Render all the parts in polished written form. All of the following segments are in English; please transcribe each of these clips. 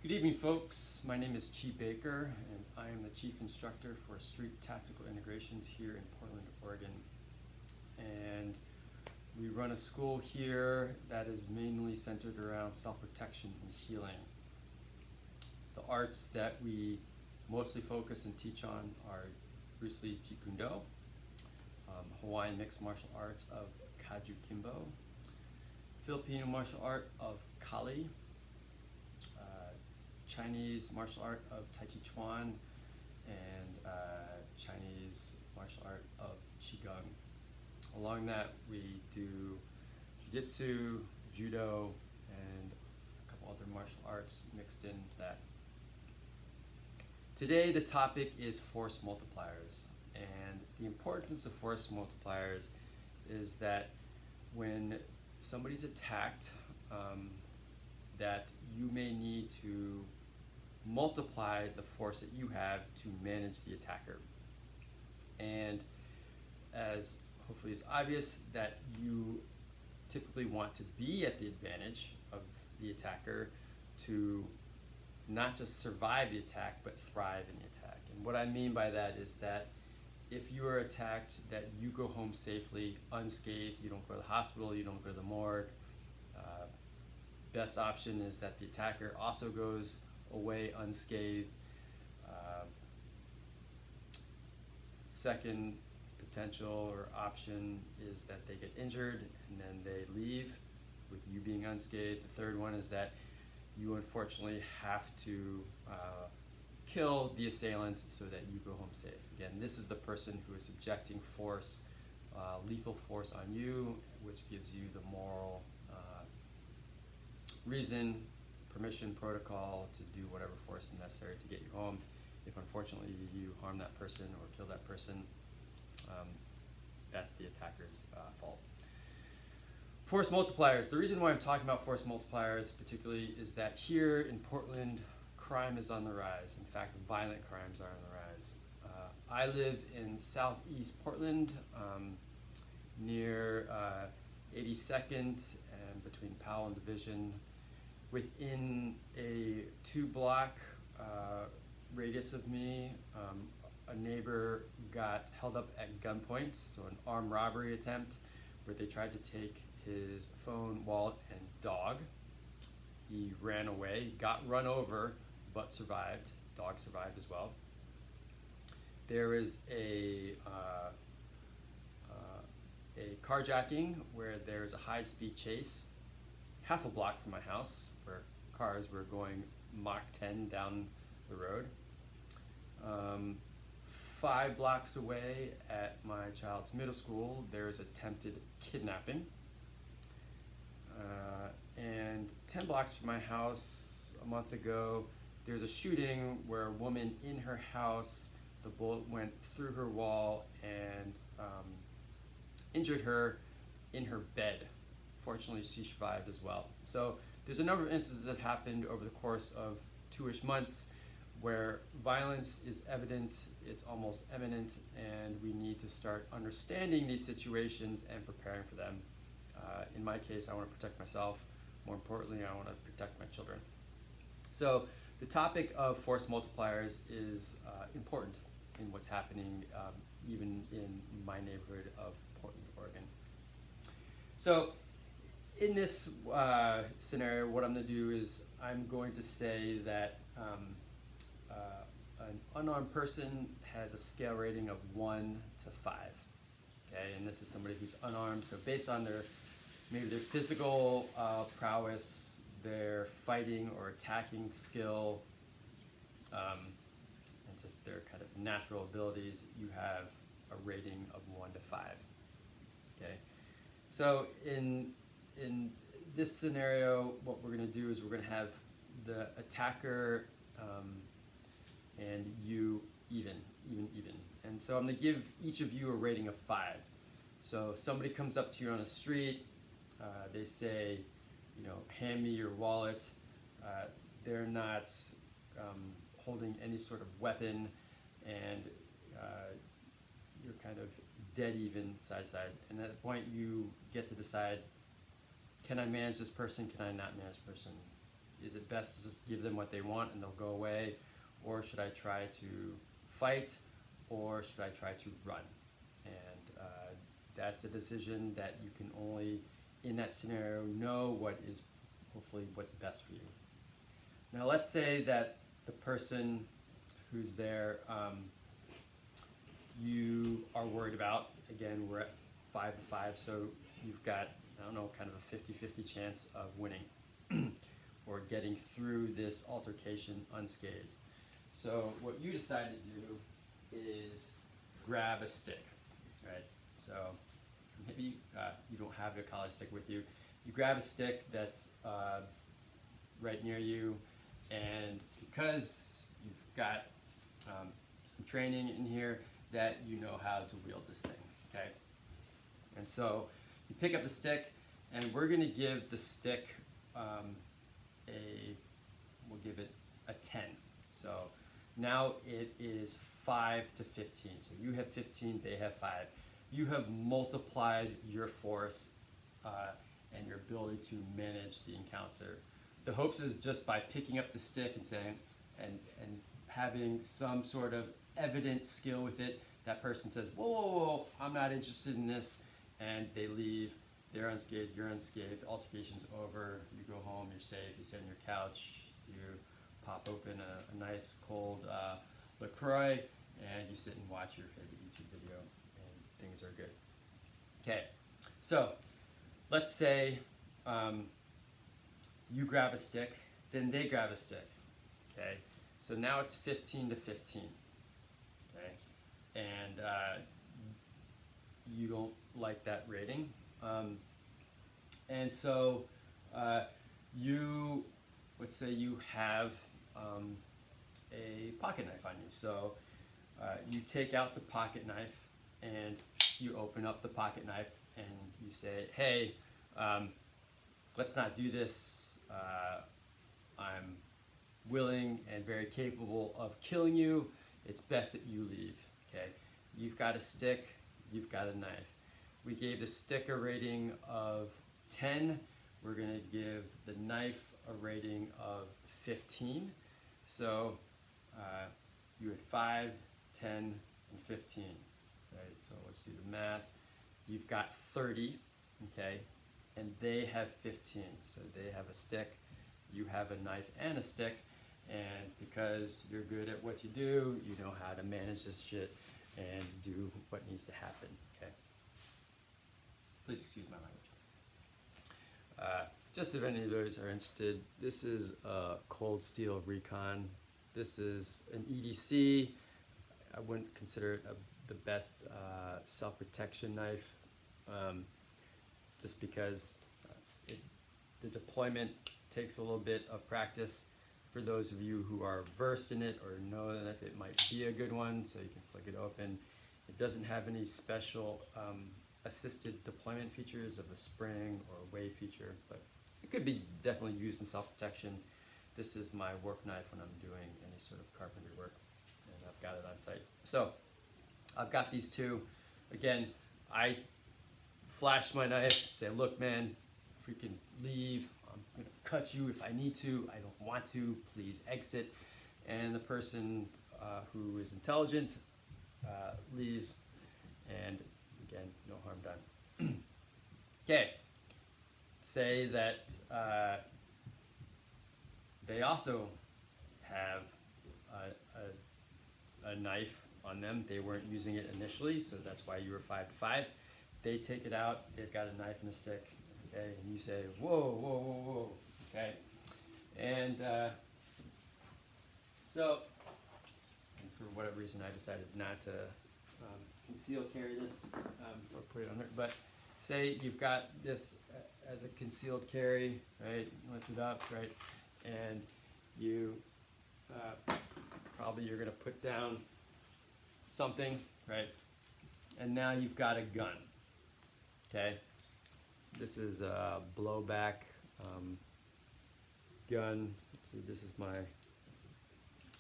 Good evening, folks. My name is Chi Baker, and I am the Chief Instructor for Street Tactical Integrations here in Portland, Oregon. And we run a school here that is mainly centered around self-protection and healing. The arts that we mostly focus and teach on are Bruce Lee's Jeet Kune Do, Hawaiian mixed martial arts of Kaju Kimbo, Filipino martial art of Kali, Chinese martial art of Tai Chi Chuan, and Chinese martial art of Qigong. Along that, we do Jiu-Jitsu, Judo, and a couple other martial arts mixed in that. Today, the topic is force multipliers. And the importance of force multipliers is that when somebody's attacked, that you may need to multiply the force that you have to manage the attacker. And as hopefully is obvious, that you typically want to be at the advantage of the attacker to not just survive the attack, but thrive in the attack. And what I mean by that is that if you are attacked, that you go home safely, unscathed, you don't go to the hospital, you don't go to the morgue. Best option is that the attacker also goes away unscathed. Second potential or option is that they get injured and then they leave with you being unscathed. The third one is that you unfortunately have to kill the assailant so that you go home safe. Again, this is the person who is subjecting force, lethal force on you, which gives you the moral reason, permission, protocol to do whatever force is necessary to get you home. If unfortunately you harm that person or kill that person, that's the attacker's fault. Force multipliers. The reason why I'm talking about force multipliers particularly is that here in Portland, crime is on the rise. In fact, violent crimes are on the rise. I live in southeast Portland, near 82nd and between Powell and Division. Within a 2-block radius of me, a neighbor got held up at gunpoint, so an armed robbery attempt where they tried to take his phone, wallet, and dog. He ran away, got run over, but survived. Dog survived as well. There is a carjacking where there's a high-speed chase half a block from my house where cars were going Mach 10 down the road. 5 blocks away at my child's middle school, there's attempted kidnapping. And 10 blocks from my house a month ago, there's a shooting where a woman in her house, the bullet went through her wall and injured her in her bed. Fortunately, she survived as well. So there's a number of instances that happened over the course of 2-ish months where violence is evident, it's almost imminent, and we need to start understanding these situations and preparing for them. In my case, I want to protect myself. More importantly, I want to protect my children. So the topic of force multipliers is important in what's happening even in my neighborhood of Portland, Oregon. So in this scenario, what I'm going to do is I'm going to say that an unarmed person has a scale rating of 1 to 5. Okay, and this is somebody who's unarmed. So based on maybe their physical prowess, their fighting or attacking skill, and just their kind of natural abilities, you have a rating of 1 to 5. Okay, so in this scenario, what we're going to do is we're going to have the attacker and you even. And so I'm going to give each of you a rating of 5. So somebody comes up to you on the street, they say, hand me your wallet. They're not holding any sort of weapon, and you're kind of dead even side. And at that point, you get to decide, can I manage this person? Can I not manage the person? Is it best to just give them what they want and they'll go away? Or should I try to fight? Or should I try to run? And that's a decision that you can only, in that scenario, know what is hopefully what's best for you. Now let's say that the person who's there you are worried about. Again, we're at 5 to 5, so you've got, I don't know, kind of a 50-50 chance of winning or getting through this altercation unscathed. So what you decide to do is grab a stick, right? So maybe you don't have your college stick with you. You grab a stick that's right near you, and because you've got some training in here, that you know how to wield this thing, okay? And so you pick up the stick, and we're gonna give the stick we'll give it a 10. So now it is 5 to 15. So you have 15, they have 5. You have multiplied your force and your ability to manage the encounter. The hopes is just by picking up the stick and saying, and having some sort of evident skill with it, that person says, whoa, whoa, whoa, I'm not interested in this, and they leave. They're unscathed, you're unscathed, the altercation's over, you go home, you're safe, you sit on your couch, you pop open a nice cold LaCroix, and you sit and watch your favorite YouTube video, and things are good. Okay, so let's say you grab a stick, then they grab a stick, okay? So now it's 15 to 15, okay? And you don't like that rating. And so let's say you have a pocket knife on you. So you take out the pocket knife and you open up the pocket knife and you say, hey, let's not do this. I'm willing and very capable of killing you. It's best that you leave, okay? You've got a stick, you've got a knife. We gave the stick a rating of 10. We're gonna give the knife a rating of 15. So you had 5, 10, and 15, right? So let's do the math. You've got 30, okay? And they have 15. So they have a stick, you have a knife and a stick, and because you're good at what you do, you know how to manage this shit and do what needs to happen, okay? Please excuse my language. Just if any of those are interested, this is a Cold Steel Recon. This is an EDC. I wouldn't consider it the best self-protection knife, just because the deployment takes a little bit of practice. For those of you who are versed in it or know that it might be a good one, so you can flick it open. It doesn't have any special assisted deployment features of a spring or a wave feature, but it could be definitely used in self-protection. This is my work knife when I'm doing any sort of carpentry work, and I've got it on site. So I've got these two. Again, I flash my knife, say, look man, freaking leave. I'm gonna cut you if I need to. I don't want to, please exit. And the person who is intelligent leaves, and again, no harm done. Okay, say that they also have a knife on them. They weren't using it initially, so that's why you were 5 to 5. They take it out, they've got a knife and a stick, okay, and you say, whoa, whoa, whoa, whoa, okay? And so, and for whatever reason, I decided not to conceal carry this or put it on there, but say you've got this as a concealed carry, right? Lift it up, right? And you probably you're gonna put down something, right? And now you've got a gun, okay? This is a blowback gun. Let's see, this is my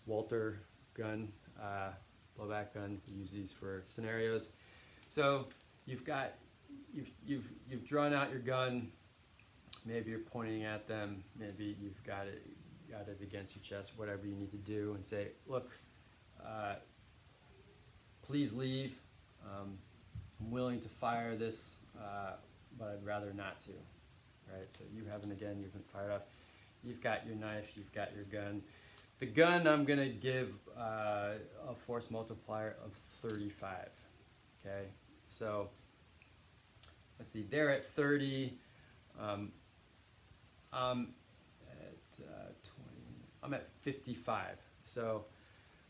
Walter gun, blowback gun. We use these for scenarios. So you've drawn out your gun, maybe you're pointing at them, maybe you've got it against your chest, whatever you need to do, and say, look, please leave. I'm willing to fire this, but I'd rather not to, right? So you've been fired up. You've got your knife, you've got your gun. The gun, I'm gonna give a force multiplier of 35, okay? So, let's see, they're at 30, I'm at 20, I'm at 55. So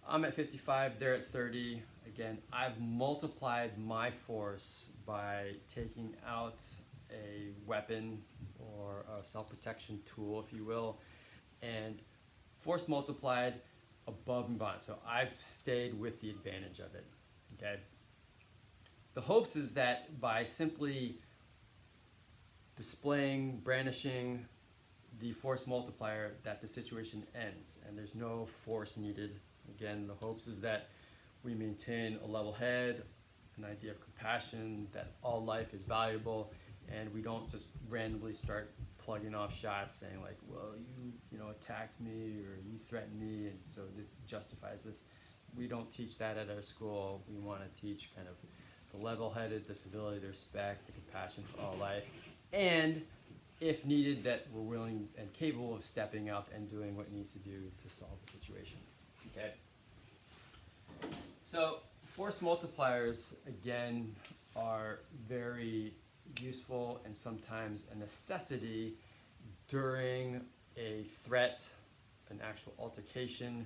I'm at 55, they're at 30. Again, I've multiplied my force by taking out a weapon or a self-protection tool, if you will, and force multiplied above and beyond. So I've stayed with the advantage of it, okay? The hopes is that by simply displaying, brandishing the force multiplier, that the situation ends and there's no force needed. Again, the hopes is that we maintain a level head, an idea of compassion, that all life is valuable, and we don't just randomly start plugging off shots saying like, well, you know, attacked me or you threatened me, and so this justifies this. We don't teach that at our school. We want to teach kind of the level-headed, the civility, the respect, the compassion for all life, and if needed, that we're willing and capable of stepping up and doing what needs to do to solve the situation, okay? So force multipliers, again, are very useful and sometimes a necessity during a threat, an actual altercation.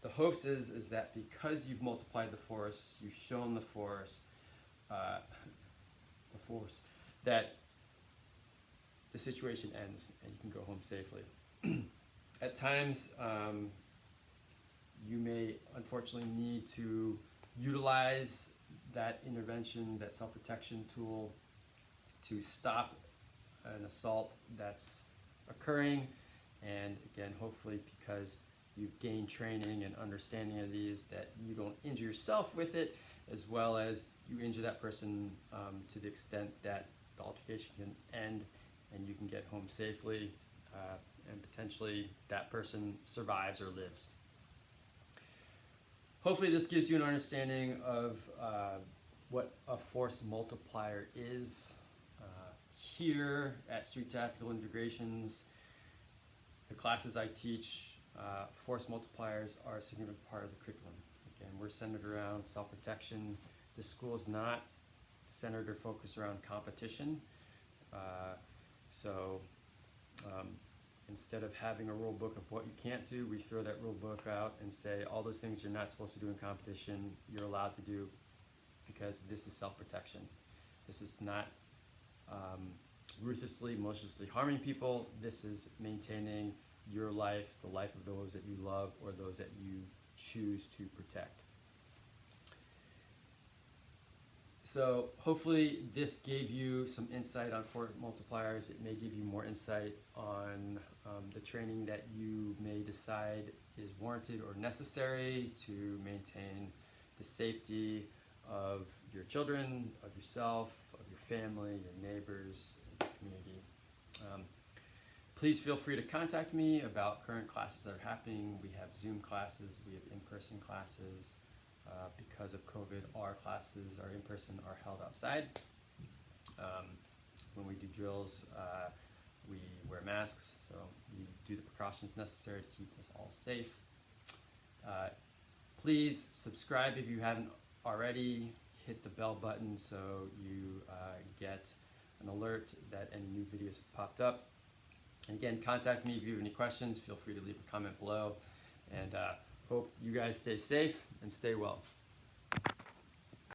The hopes is that because you've multiplied the force, you've shown the force, that the situation ends and you can go home safely. At times, you may unfortunately need to utilize that intervention, that self-protection tool, to stop an assault that's occurring. And again, hopefully because you've gained training and understanding of these, that you don't injure yourself with it, as well as you injure that person to the extent that the altercation can end and you can get home safely, and potentially that person survives or lives. Hopefully this gives you an understanding of what a force multiplier is. Here at Street Tactical Integrations, the classes I teach, force multipliers are a significant part of the curriculum. Again, we're centered around self-protection. The school is not centered or focused around competition. So instead of having a rule book of what you can't do, we throw that rule book out and say all those things you're not supposed to do in competition, you're allowed to do, because this is self-protection. This is not ruthlessly, maliciously harming people. This is maintaining your life, the life of those that you love or those that you choose to protect. So hopefully this gave you some insight on force multipliers. It may give you more insight on the training that you may decide is warranted or necessary to maintain the safety of your children, of yourself, of your family, your neighbors, and your community. Please feel free to contact me about current classes that are happening. We have Zoom classes, we have in-person classes. Because of COVID, our classes are in person, are held outside. When we do drills, we wear masks, so we do the precautions necessary to keep us all safe. Please subscribe if you haven't already. Hit the bell button so you get an alert that any new videos have popped up. And again, contact me if you have any questions. Feel free to leave a comment below. And hope you guys stay safe and stay well.